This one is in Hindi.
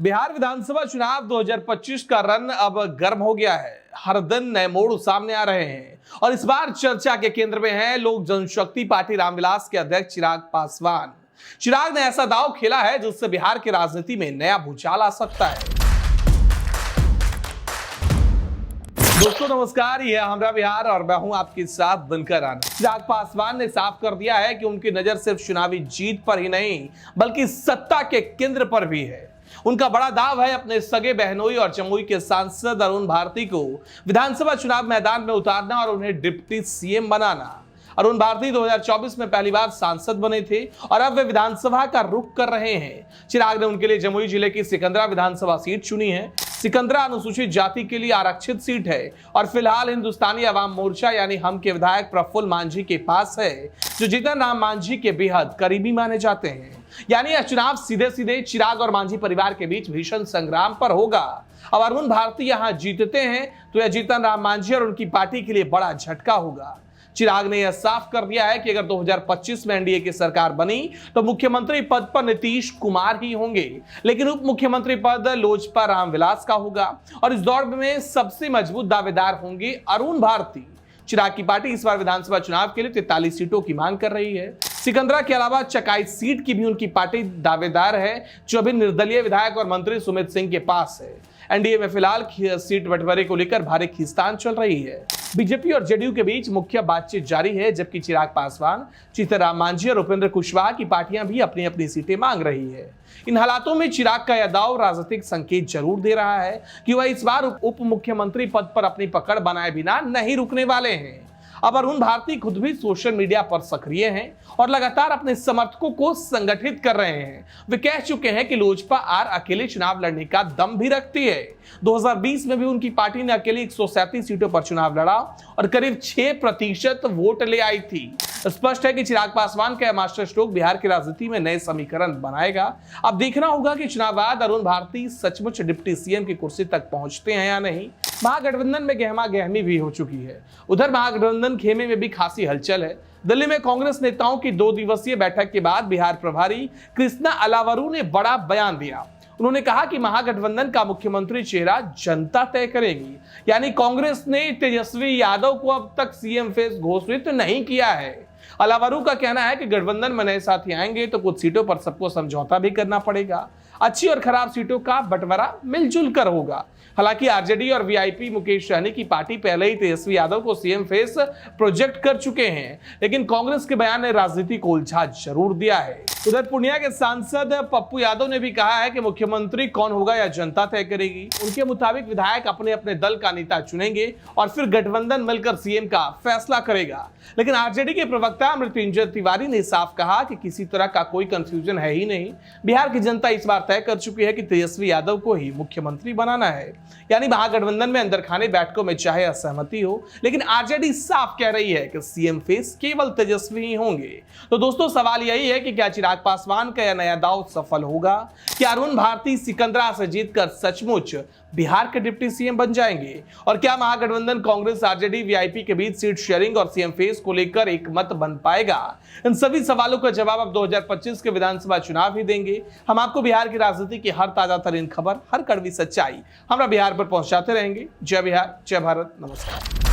बिहार विधानसभा चुनाव 2025 का रन अब गर्म हो गया है। हर दिन नए मोड़ सामने आ रहे हैं और इस बार चर्चा के केंद्र में है लोक जनशक्ति पार्टी रामविलास के अध्यक्ष चिराग पासवान। चिराग ने ऐसा दांव खेला है जिससे बिहार की राजनीति में नया भूचाल आ सकता है। दोस्तों नमस्कार, यह हमरा बिहार और मैं हूं आपके साथ दिनकर राणा। चिराग पासवान ने साफ कर दिया है कि उनकी नजर सिर्फ चुनावी जीत पर ही नहीं बल्कि सत्ता के केंद्र पर भी है। उनका बड़ा दाव है अपने सगे बहनोई और जमुई के सांसद अरुण भारती को विधानसभा चुनाव मैदान में उतारना और उन्हें डिप्टी सीएम बनाना। अरुण भारती 2024 में पहली बार सांसद बने थे और अब वे विधानसभा का रुख कर रहे हैं। चिराग ने उनके लिए जमुई जिले की सिकंदरा विधानसभा सीट चुनी है। सिकंदरा अनुसूचित जाति के लिए आरक्षित सीट है और फिलहाल हिंदुस्तानी अवाम मोर्चा यानी हम के विधायक प्रफुल्ल मांझी के पास है, जो जीतन राम मांझी के बेहद करीबी माने जाते हैं। यानी यह चुनाव सीधे सीधे चिराग और मांझी परिवार के बीच भीषण संग्राम पर होगा। अब अरुण भारती यहां जीतते हैं तो यह जीतन राम मांझी और उनकी पार्टी के लिए बड़ा झटका होगा। चिराग ने यह साफ कर दिया है कि अगर 2025 में एनडीए की सरकार बनी तो मुख्यमंत्री पद पर नीतीश कुमार ही होंगे, लेकिन उप मुख्यमंत्री पद लोजपा रामविलास का होगा और इस दौर में सबसे मजबूत दावेदार होंगे अरुण भारती। चिराग की पार्टी इस बार विधानसभा चुनाव के लिए 43 सीटों की मांग कर रही है। सिकंदरा के अलावा चकाई सीट की भी उनकी पार्टी दावेदार है, जो अभी निर्दलीय विधायक और मंत्री सुमित सिंह के पास है। एनडीए में फिलहाल सीट बंटवारे को लेकर भारी खींचतान चल रही है। बीजेपी और जेडीयू के बीच मुख्य बातचीत जारी है, जबकि चिराग पासवान, जीतन राम मांझी और उपेंद्र कुशवाहा की पार्टियां भी अपनी अपनी सीटें मांग रही है। इन हालातों में चिराग का यह दाव राजनीतिक संकेत जरूर दे रहा है कि वह इस बार उप मुख्यमंत्री पद पर अपनी पकड़ बनाए बिना नहीं रुकने वाले हैं। अब अरुण भारती खुद भी सोशल मीडिया पर सक्रिय हैं और लगातार अपने समर्थकों को संगठित कर रहे हैं। वे कह चुके हैं कि लोजपा अकेले चुनाव लड़ने का दम भी रखती है। 2020 में भी उनकी पार्टी ने अकेले 137 सीटों पर चुनाव लड़ा और करीब 6% वोट ले आई थी। स्पष्ट है कि चिराग पासवान का मास्टर स्ट्रोक बिहार की राजनीति में नए समीकरण बनाएगा। अब देखना होगा कि चुनाव बाद अरुण भारती सचमुच डिप्टी सीएम की कुर्सी तक पहुंचते हैं या नहीं। महागठबंधन में गहमा गहमी भी हो चुकी है। उधर महागठबंधन खेमे में भी खासी हलचल है। दिल्ली में कांग्रेस नेताओं की 2 दिवसीय बैठक के बाद बिहार प्रभारी कृष्णा अलावरू ने बड़ा बयान दिया। उन्होंने कहा कि महागठबंधन का मुख्यमंत्री चेहरा जनता तय करेगी। यानी कांग्रेस ने तेजस्वी यादव को अब तक सीएम फेस घोषित नहीं किया है। अलावरू का कहना है कि गठबंधन में नए साथी आएंगे तो कुछ सीटों पर सबको समझौता भी करना पड़ेगा। अच्छी और खराब सीटों का बंटवारा मिलजुल कर होगा। हालांकि आरजेडी और वीआईपी मुकेश सहनी की पार्टी पहले ही तेजस्वी यादव को सीएम फेस प्रोजेक्ट कर चुके हैं, लेकिन कांग्रेस के बयान ने राजनीति को उलझा जरूर दिया है। उधर पूर्णिया के सांसद पप्पू यादव ने भी कहा है कि मुख्यमंत्री कौन होगा यह जनता तय करेगी। उनके मुताबिक विधायक अपने अपने दल का नेता चुनेंगे और फिर गठबंधन मिलकर सीएम का फैसला करेगा। लेकिन आरजेडी के प्रवक्ता मृत्युंजय तिवारी ने साफ कहा कि किसी तरह का कोई कंफ्यूजन है ही नहीं। बिहार की जनता इस बार तय कर चुकी है कि तेजस्वी यादव को ही मुख्यमंत्री बनाना है। यानी महागठबंधन में अंदर खाने बैठकों में चाहे असहमति हो, लेकिन आरजेडी साफ कह रही है कि सीएम फेस केवल तेजस्वी ही होंगे। तो दोस्तों सवाल यही है कि क्या चिराग पासवान का यह नया दांव सफल होगा? क्या अरुण भारती सिकंदरा से जीतकर सचमुच बिहार के डिप्टी सीएम बन जाएंगे? और क्या महागठबंधन कांग्रेस आरजेडी वीआईपी के बीच सीट शेयरिंग और सीएम फेस को लेकर एक मत बन पाएगा? इन सभी सवालों का जवाब अब 2025 के विधानसभा चुनाव ही देंगे। हम आपको बिहार की राजनीति की हर ताजा तरीन खबर, हर कड़वी सच्चाई हमरा बिहार पर पहुंचाते रहेंगे। जय बिहार, जय भारत, नमस्कार।